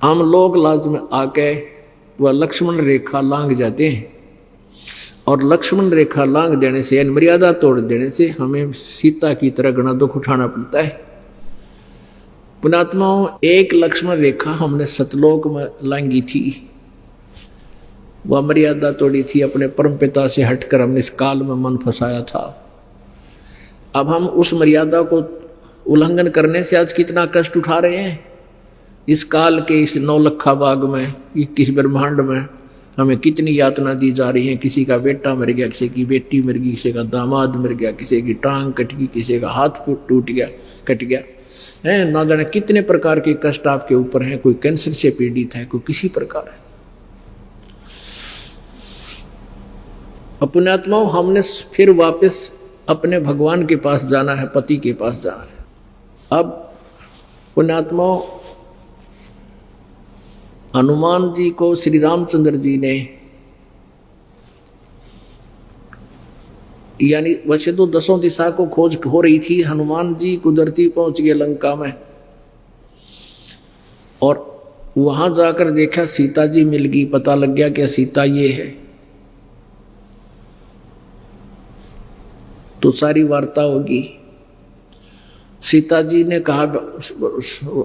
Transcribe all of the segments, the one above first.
हम लोग लाज में आके वह लक्ष्मण रेखा लांघ जाते हैं, और लक्ष्मण रेखा लांघ देने से यानी मर्यादा तोड़ देने से हमें सीता की तरह घना दुख उठाना पड़ता है। पुण्यात्माओं, एक लक्ष्मण रेखा हमने सतलोक में लांघी थी, वह मर्यादा तोड़ी थी, अपने परमपिता से हटकर हमने इस काल में मन फंसाया था। अब हम उस मर्यादा को उल्लंघन करने से आज कितना कष्ट उठा रहे हैं। इस काल के इस नौलखा बाग में, किस ब्रह्मांड में हमें कितनी यातना दी जा रही है। किसी का बेटा मर गया, किसी की बेटी मर गई, किसी का दामाद मर गया, किसी की टांग कट गई, किसी का हाथ टूट गया, कट गया है, ना जाने कितने प्रकार के कष्ट आपके ऊपर हैं। कोई कैंसर से पीड़ित है, कोई किसी प्रकार है। पुण्यात्माओं, हमने फिर वापस अपने भगवान के पास जाना है, पति के पास जाना है। अब पुण्यात्माओं, हनुमान जी को श्री रामचंद्र जी ने, यानी वैसे तो 10 दिशा को खोज हो रही थी, हनुमान जी कुदरती पहुंच गए लंका में, और वहां जाकर देखा सीता जी मिल गई, पता लग गया कि सीता ये है। तो सारी वार्ता होगी। सीता जी ने कहा,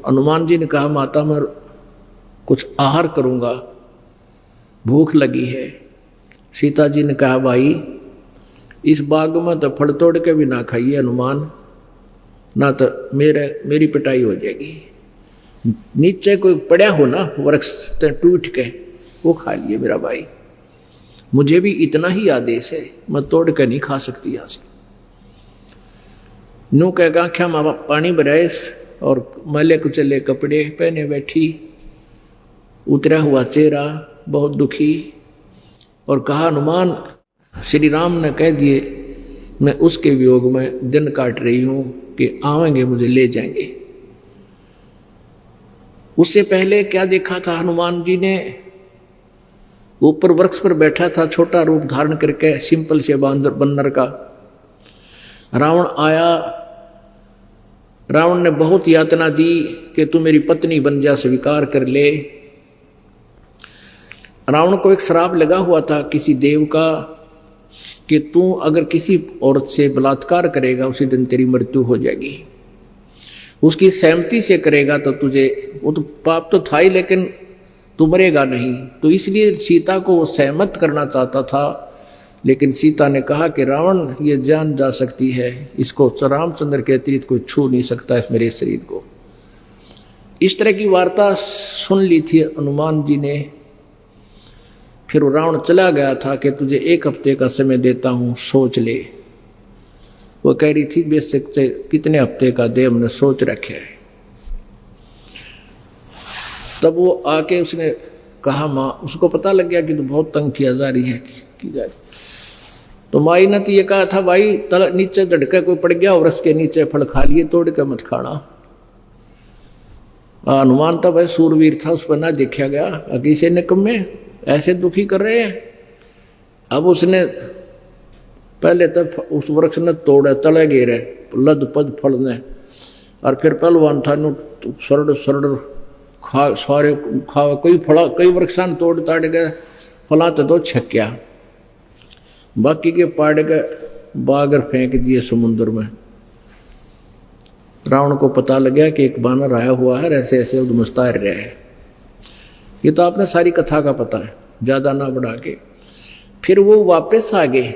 हनुमान जी ने कहा, माता मैं कुछ आहार करूंगा, भूख लगी है। सीता जी ने कहा, भाई इस बाग में तो फल तोड़ के भी ना खाइए हनुमान, ना तो मेरी पिटाई हो जाएगी। नीचे कोई पड़ा हो ना वृक्ष टूट के, वो खा लिए मेरा भाई। मुझे भी इतना ही आदेश है, मैं तोड़ के नहीं खा सकती यहाँ से। नू कह आख्या माँ बाप पानी भराए और मैले कुचले कपड़े पहने बैठी, उतरा हुआ चेहरा, बहुत दुखी, और कहा हनुमान श्री राम ने कह दिए मैं उसके वियोग में दिन काट रही हूं कि आवेंगे मुझे ले जाएंगे। उससे पहले क्या देखा था हनुमान जी ने, ऊपर वृक्ष पर बैठा था छोटा रूप धारण करके, सिंपल से बन्नर का। रावण आया, रावण ने बहुत यातना दी कि तू मेरी पत्नी बन जा, स्वीकार कर ले। रावण को एक श्राप लगा हुआ था किसी देव का कि तू अगर किसी औरत से बलात्कार करेगा उसी दिन तेरी मृत्यु हो जाएगी। उसकी सहमति से करेगा तो तुझे, वो तो पाप तो था ही लेकिन तू मरेगा नहीं। तो इसलिए सीता को वो सहमत करना चाहता था, लेकिन सीता ने कहा कि रावण ये जान जा सकती है, इसको रामचंद्र के अतिरिक्त कोई छू नहीं सकता इस मेरे शरीर को। इस तरह की वार्ता सुन ली थी हनुमान जी ने। फिर रावण चला गया था कि तुझे 1 हफ्ते का समय देता हूं, सोच ले। वो कह रही थी बेशक कितने हफ्ते का दे, हमने सोच रखे है। तब वो आके उसने कहा माँ, उसको पता लग गया कि तो बहुत तंग किया जा रही है की जा रही। तो माई ने तो ये कहा था भाई नीचे झटका कोई पड़ गया और उसके नीचे फल खा लिए, तोड़ के मत खाना। हनुमान तो भाई सूरवीर था, उस पर ना देखा गया। अकीसे निकम्मे ऐसे दुखी कर रहे हैं। अब उसने पहले तो उस वृक्ष ने तोड़े, तले गिरे लद पद फल ने, और फिर पहलवान था सरड़ सरड़ खा सारे खा, कई वृक्षान तोड़ ताड़ गए, फला तो छक्या, बाकी के पाड़ के बागर फेंक दिए समुद्र में। रावण को पता लग गया कि एक बानर आया हुआ है, ऐसे ऐसे उद्मस्ता रहे हैं। ये तो आपने सारी कथा का पता है, ज्यादा ना बढ़ा के। फिर वो वापस आ गए,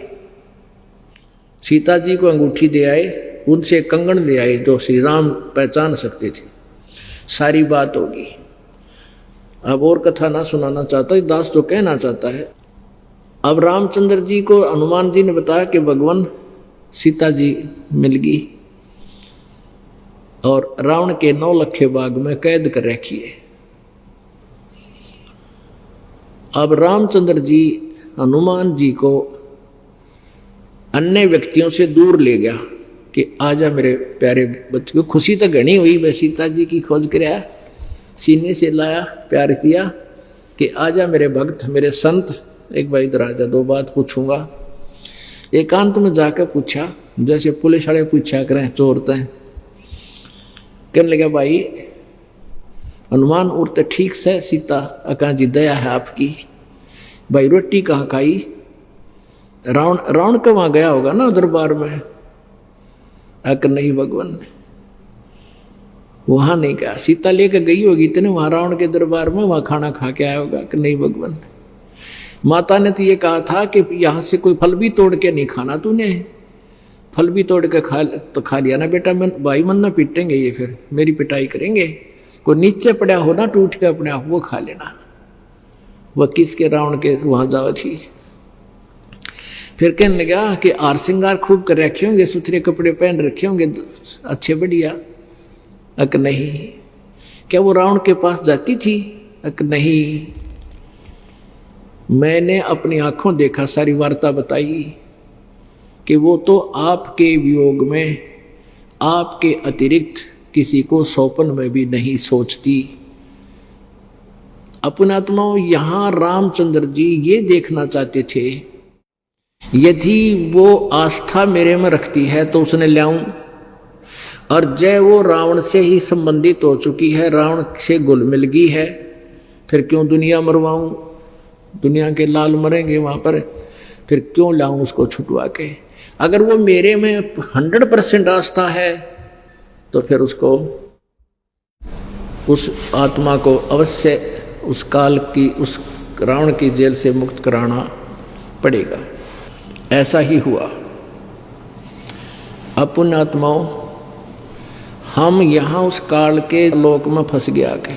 सीता जी को अंगूठी दे आए, उनसे कंगन ले आए जो श्री राम पहचान सकते थे। सारी बात होगी। अब और कथा ना सुनाना चाहता, दास तो कहना चाहता है। अब रामचंद्र जी को हनुमान जी ने बताया कि भगवान सीता जी मिल गई और रावण के 9 लखे बाग में कैद कर रखी है। अब रामचंद्र जी हनुमान जी को अन्य व्यक्तियों से दूर ले गया कि आजा मेरे प्यारे बच्चे को। खुशी तो घनी हुई, मैं सीता जी की खोज कराया, सीने से लाया, प्यार किया कि आजा मेरे भक्त, मेरे संत, एक बार इधर आजा, 2 बात पूछूंगा। एकांत में जाकर पूछा, जैसे पुलिस वाले पूछा करें चोरते हैं। कहने लगा भाई अनुमान उड़ते ठीक से सीता अका जी दया है आपकी, भाई रोटी कहाँ खाई। रावण का वहां गया होगा ना दरबार में, अक नहीं भगवान वहां नहीं गया, सीता लेकर गई होगी इतने वहां रावण के दरबार में, वहां खाना खा के आया होगा कि नहीं भगवान। माता ने तो ये कहा था कि यहां से कोई फल भी तोड़ के नहीं खाना तूने, फल भी तोड़ के खा लिया ना बेटा, भाई मन ना पीटेंगे ये, फिर मेरी पिटाई करेंगे। कोई नीचे पड़ा हो ना टूट के अपने आप, वो खा लेना। वह किसके रावण के वहां जाओ थी। फिर कहने लगा कि आर श्रृंगार खूब कर रखे होंगे, सुथरे कपड़े पहन रखे होंगे अच्छे बढ़िया। अक नहीं। क्या वो रावण के पास जाती थी? अक नहीं। मैंने अपनी आंखों देखा, सारी वार्ता बताई कि वो तो आपके वियोग में आपके अतिरिक्त किसी को सौंपन में भी नहीं सोचती। अपनात्माओं, यहां रामचंद्र जी ये देखना चाहते थे, यदि वो आस्था मेरे में रखती है तो उसने लाऊं, और जय वो रावण से ही संबंधित हो चुकी है, रावण से घुल मिल गई है, फिर क्यों दुनिया मरवाऊं? दुनिया के लाल मरेंगे वहां पर, फिर क्यों लाऊं उसको छुटवा के? अगर वो मेरे में 100% आस्था है तो फिर उसको, उस आत्मा को अवश्य उस काल की, उस रावण की जेल से मुक्त कराना पड़ेगा। ऐसा ही हुआ। अपन आत्माओं, हम यहां उस काल के लोक में फंस गया के,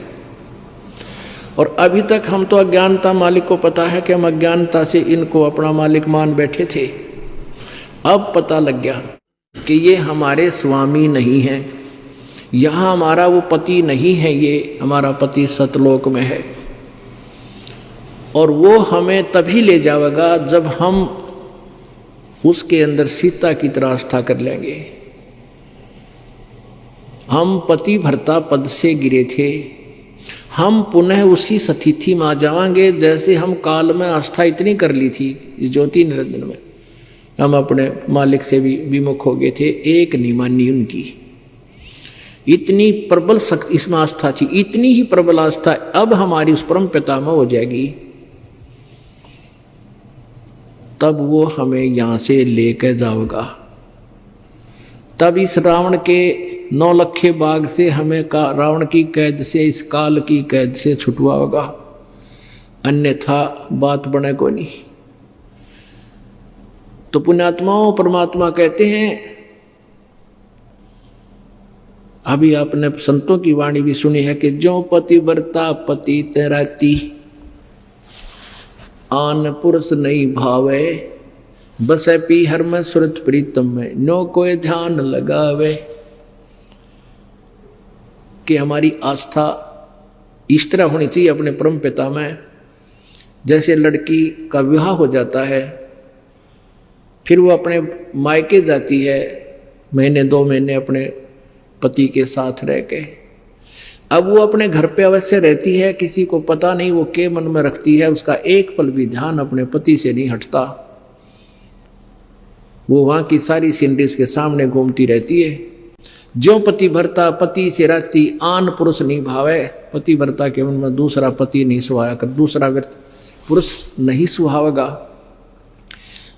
और अभी तक हम तो अज्ञानता, मालिक को पता है कि हम अज्ञानता से इनको अपना मालिक मान बैठे थे। अब पता लग गया कि ये हमारे स्वामी नहीं है, यहां हमारा वो पति नहीं है, ये हमारा पति सतलोक में है, और वो हमें तभी ले जाएगा जब हम उसके अंदर सीता की तरह आस्था कर लेंगे। हम पति भर्ता पद से गिरे थे, हम पुनः उसी स्थिति में आ जाएंगे जैसे हम काल में आस्था इतनी कर ली थी इस ज्योति निरंजन में, हम अपने मालिक से भी विमुख हो गए थे, एक नहीं मानी उनकी। इतनी प्रबल शक्ति इसमें आस्था थी, इतनी ही प्रबल आस्था अब हमारी उस परम पिता में हो जाएगी, तब वो हमें यहां से लेकर जाएगा। तब इस रावण के 9 लखे बाग से हमें रावण की कैद से, इस काल की कैद से छुटवाएगा, अन्यथा बात बने को नहीं। तो पुण्यात्माओं, परमात्मा कहते हैं, अभी आपने संतों की वाणी भी सुनी है कि जो पति बरता पति तैराती, आन पुरुष नहीं भावे, बसे पीहर में सुरत प्रीतम में, नो कोई ध्यान लगावे। कि हमारी आस्था इस तरह होनी चाहिए अपने परम पिता में, जैसे लड़की का विवाह हो जाता है, फिर वो अपने मायके जाती है, महीने 2 महीने अपने पति के साथ रह के, अब वो अपने घर पे अवश्य रहती है, किसी को पता नहीं वो के मन में रखती है, उसका एक पल भी ध्यान अपने पति से नहीं हटता, वो वहां की सारी सीनरी उसके सामने घूमती रहती है। जो पति भरता पति से राती, आन पुरुष नहीं भावे, पति भरता के मन में दूसरा पति नहीं सुहाया कर, दूसरा पुरुष नहीं सुहावेगा।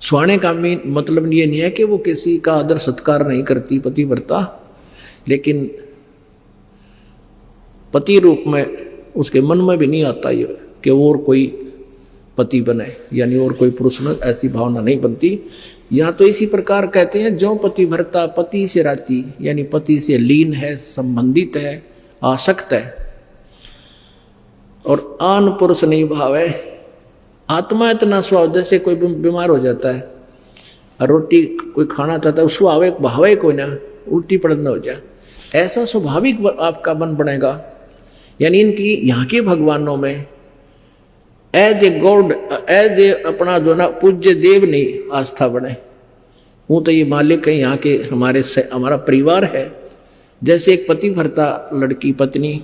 सुहाने का मतलब ये नहीं है कि वो किसी का आदर सत्कार नहीं करती पति भरता, लेकिन पति रूप में उसके मन में भी नहीं आता ये कि और कोई पति बने, यानी और कोई पुरुष में ऐसी भावना नहीं बनती। यहाँ तो इसी प्रकार कहते हैं, जो पति भरता पति से राती, यानी पति से लीन है, संबंधित है, आसक्त है, और आन पुरुष नहीं भावे। आत्मा इतना स्वभाव, जैसे कोई बीमार हो जाता है और रोटी कोई खाना चाहता है, स्वभाव भावे कोई ना, उल्टी पड़ना हो जाए, ऐसा स्वाभाविक आपका मन बनेगा। यानी इनकी यहाँ के भगवानों में as a god, as a अपना जो ना पूज्य देव नहीं आस्था बने, वो तो ये मालिक है यहाँ के, हमारा परिवार है। जैसे एक पति भरता लड़की पत्नी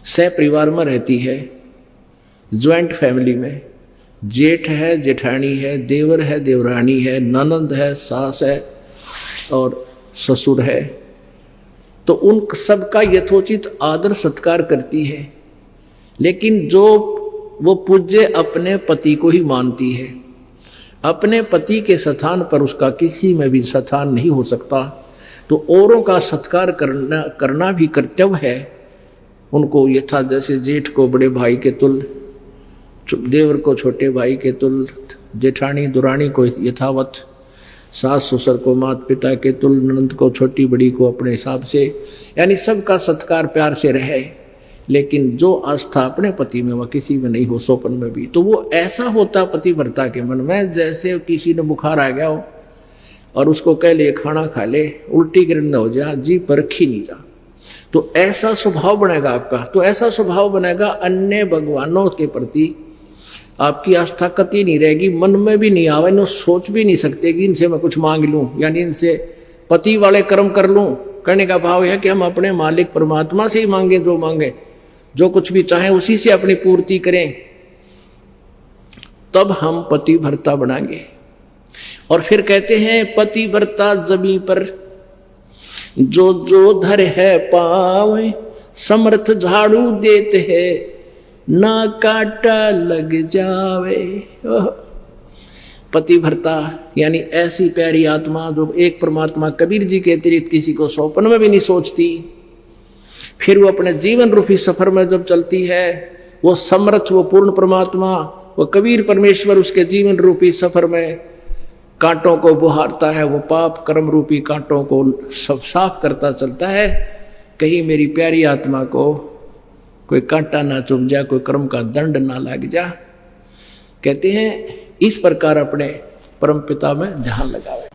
सह परिवार में रहती है, ज्वाइंट फैमिली में, जेठ है, जेठानी है, देवर है, देवरानी है, ननंद है, सास है और ससुर है, तो उन सबका यथोचित आदर सत्कार करती है, लेकिन जो वो पूज्य अपने पति को ही मानती है, अपने पति के स्थान पर उसका किसी में भी स्थान नहीं हो सकता, तो औरों का सत्कार करना भी कर्तव्य है। उनको यथा जैसे जेठ को बड़े भाई के तुल्य, देवर को छोटे भाई के तुल्य, जेठानी दुरानी को यथावत, सास ससुर को माता पिता के तुल्य, ननद को छोटी बड़ी को अपने हिसाब से, यानी सबका सत्कार प्यार से रहे। लेकिन जो आस्था अपने पति में वह किसी में नहीं हो, सोपन में भी, तो वो ऐसा होता पतिव्रता के मन में जैसे किसी ने बुखार आ गया हो और उसको कह ले खाना खा ले, उल्टी गिरन हो जा, जी परखी नहीं जा, तो ऐसा स्वभाव बनेगा आपका। तो ऐसा स्वभाव बनेगा अन्य भगवानों के प्रति आपकी आस्था कति नहीं रहेगी, मन में भी नहीं आवे, सोच भी नहीं सकते कि इनसे मैं कुछ मांग लूं, यानी इनसे पति वाले कर्म कर लूं। करने का भाव है कि हम अपने मालिक परमात्मा से ही मांगे, जो मांगे, जो कुछ भी चाहे उसी से अपनी पूर्ति करें, तब हम पतिव्रता बनाएंगे। और फिर कहते हैं पतिव्रता जमी पर जो जो धर है पावे, समर्थ झाड़ू देते हैं ना काटा लग जावे। पतिव्रता यानी ऐसी प्यारी आत्मा जो एक परमात्मा कबीर जी के अतिरिक्त किसी को सौंपन में भी नहीं सोचती, फिर वो अपने जीवन रूपी सफर में जब चलती है, वो समर्थ, वो पूर्ण परमात्मा, वो कबीर परमेश्वर उसके जीवन रूपी सफर में कांटों को बुहारता है, वो पाप कर्म रूपी कांटों को सब साफ करता चलता है। कहीं मेरी प्यारी आत्मा को कोई कांटा ना चुभ जा, कोई कर्म का दंड ना लग जा। कहते हैं इस प्रकार अपने परमपिता में ध्यान लगावे।